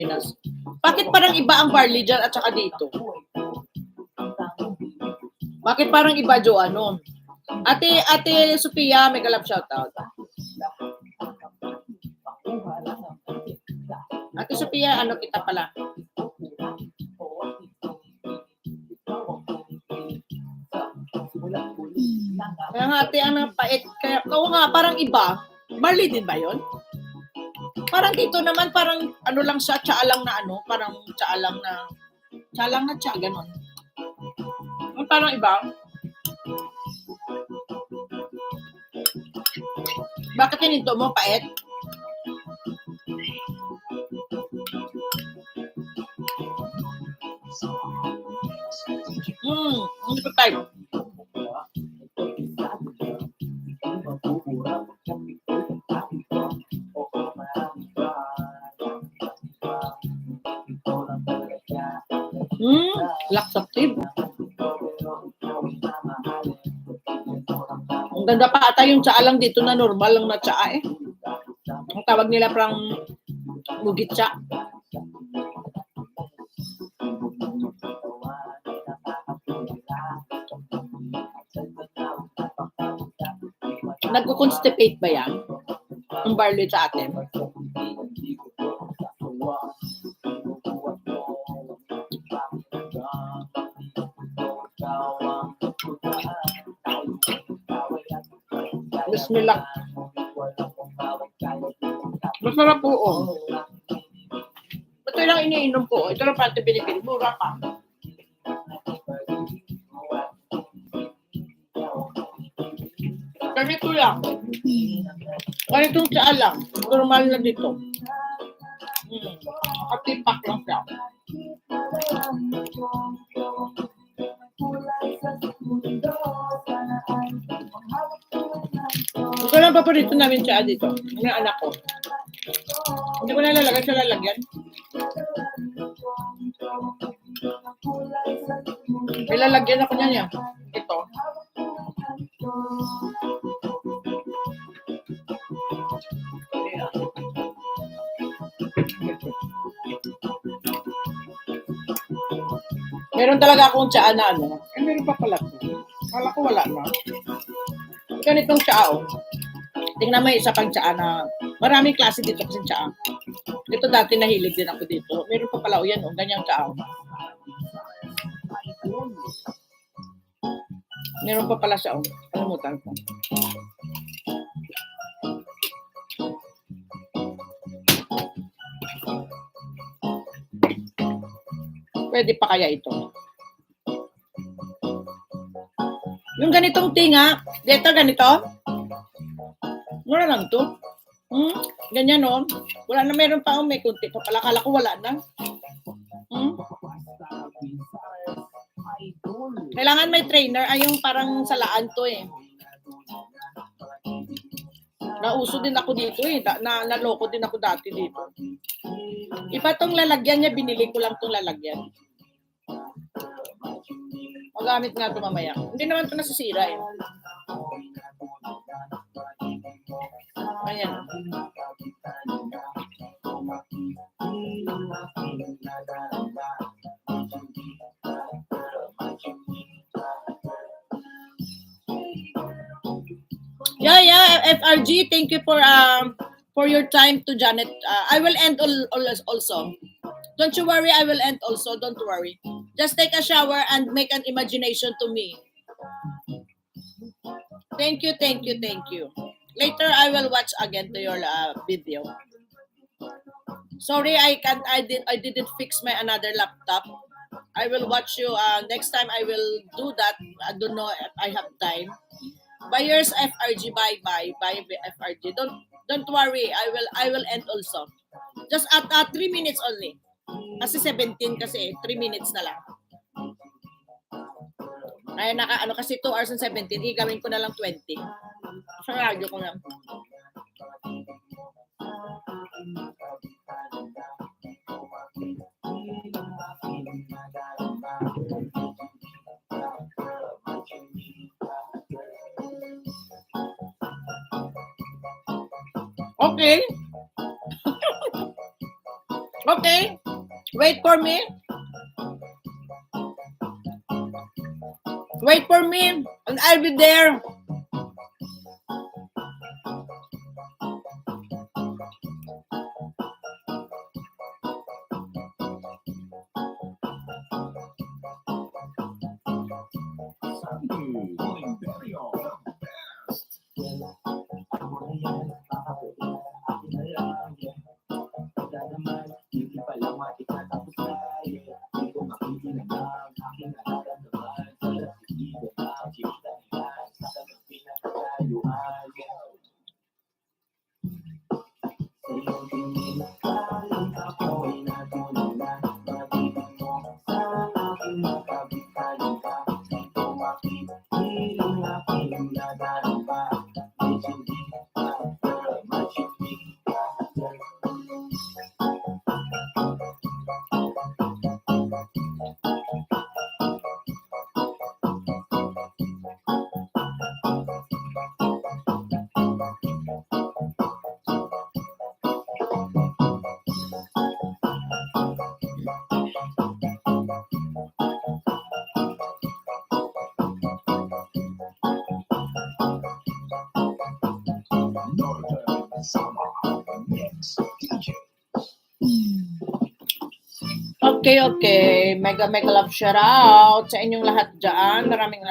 Pinas. Bakit parang iba ang barley dyan at saka dito? Bakit parang iba, Jo, ano? Ate Sophia, mega love shoutout. Ate Sophia, ano kita pala? Kaya nga ate, ano, pait. Kaya, nga, parang iba. Barley din ba yun? Parang dito naman, parang ano lang siya, tsaa lang na ano, parang tsaa lang na tsaa, ganon. Parang iba. Bakit hininto mo, pait? Hindi pa tayo. Laxative. Ang ganda pa ata yung tsaa lang dito na normal lang na tsaa eh. Ang tawag nila parang mugitsa. Nagko-constipate ba yan? Ang barley sa atin? Bismillah. Masarap po, oh. Ito lang iniinom ko. Ito lang pati binibili. Mura pa. Ganito lang. Ganitong tsaa lang. Normal na dito. Katipak lang siya. Ito lang paborito namin tsaa dito. Yung anak ko. Hindi ko nalalagay sa lalagyan. May lalagyan ako niyan yan. Ito. Meron talaga akong tsaa na ano. Meron pa pala. Kala ko wala na. Ganitong tsaa, oh. Tingnan mo yung isa pang tsaa na maraming klase dito kasi tsaa. Ito dati nahilig din ako dito. Meron pa pala, o yan, o, ganyang tsaa. Meron pa pala siya, o. Kalimutan ko. Pwede pa kaya ito? Yung ganitong tinga, dito ganito. Mura lang to. Ganyan, no? Wala na, meron pa, may kunti pa pala. Kala ko wala na. Kailangan may trainer. Ay, yung parang salaan to eh. Nauso din ako dito eh. Naloko din ako dati dito. Iba tong lalagyan niya, binili ko lang tong lalagyan. Magamit nga ito mamaya. Hindi naman ito nasisira eh. Ayan. Yeah, FRG, thank you for your time to Janet. I will end also. Don't you worry, I will end also. Don't worry. Just take a shower and make an imagination to me. Thank you. Later, I will watch again to your video. Sorry, I didn't fix my another laptop. I will watch you. Next time, I will do that. I don't know if I have time. Bye, yours, FRG. Bye, FRG. Don't worry. I will end also. Just at 3 minutes only. Kasi 17 kasi 3 minutes na lang. Ay, kasi 2 hours and 17. Gawin ko na lang 20. Sa radyo ko lang. Okay. Okay. Wait for me. Wait for me. And I'll be there. Okay. Mega love shout out sa inyong lahat dyan. Maraming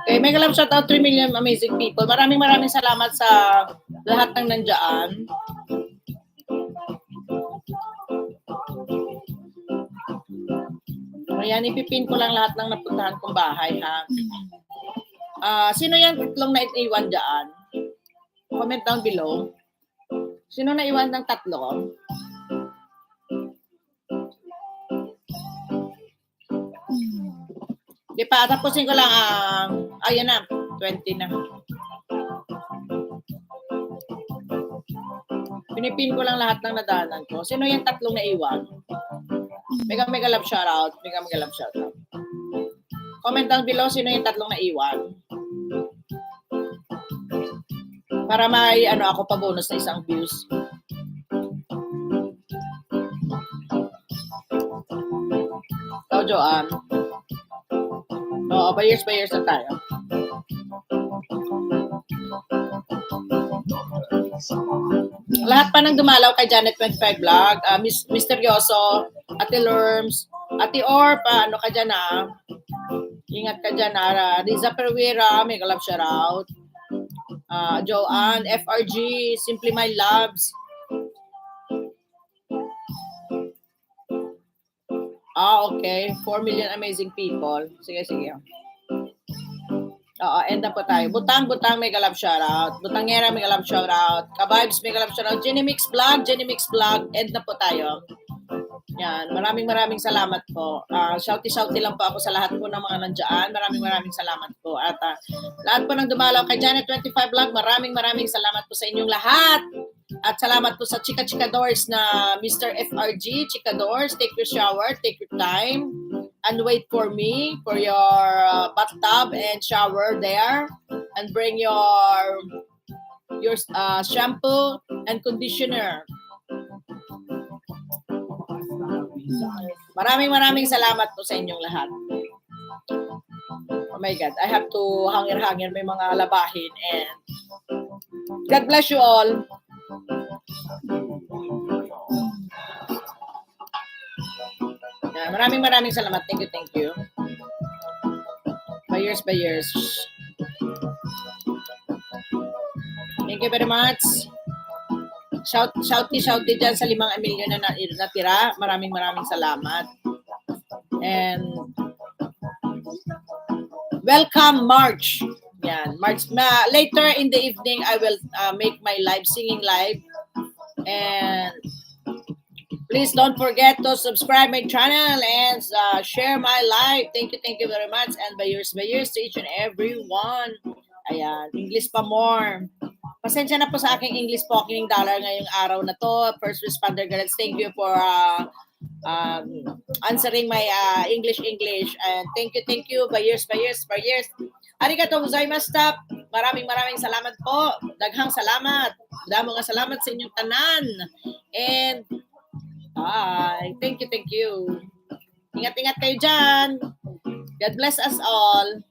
Okay, mega love shout out 3 million amazing people. Maraming salamat sa lahat ng nandyan. Ayan, ipipin ko lang lahat ng napuntahan kong bahay, ha? Sino yung tatlong na iwan dyan? Comment down below. Sino na iwan ng tatlo? Di pa, tapusin ko lang. Ayan na, 20 na. Pinipin ko lang lahat ng nadaanan ko. Sino yung tatlong na iwan? Mega love shoutout. Mega love shoutout. Comment down below sino yung tatlong naiwan. Para may ako pa bonus na isang views. Ikaw, Joanne. Oo, by years na tayo. Lahat pa nang dumalaw kay Janet 25 Vlog, Misteryoso, Ate Lurms, Ate Or, paano ka dyan Ingat ka dyan Riza Perwira, mega love shoutout. Joanne, FRG, Simply My Loves. Okay. 4 million amazing people. Sige. Oo, end na po tayo. Butang, mega love shoutout. Butangera, mega love shoutout. Kabibes, mega love shoutout. Jenny Mix Vlog, end na po tayo. Yan, maraming salamat po. Shouty lang po ako sa lahat po ng mga nandiyan. Maraming salamat po. At lahat po ng dumalaw kay Janet 25 Vlog, maraming salamat po sa inyong lahat. At salamat po sa Chika Doors na Mr. FRG. Chika Doors, take your shower, take your time, and wait for me for your bathtub and shower there. And bring your shampoo and conditioner. Maraming salamat po sa inyong lahat. Oh my God, I have to hangir may mga labahin and God bless you all. Maraming salamat. Thank you. By years. Thank you very much. Shouty dyan sa 5 milyon na natira. Maraming salamat. And welcome March. Yan, March. Later in the evening, I will make my singing live. And Please don't forget to subscribe my channel and share my live. Thank you very much. And by years to each and every one. Ayan, English pa more. Pasensya na po sa aking English Poking Dollar ngayong araw na to. First Responder Girls, thank you for answering my English. And thank you. By years. Arigatou gozaimashita. Maraming salamat po. Daghang salamat. Damo nga salamat sa inyong tanan. And bye. Thank you. Ingat kayo dyan. God bless us all.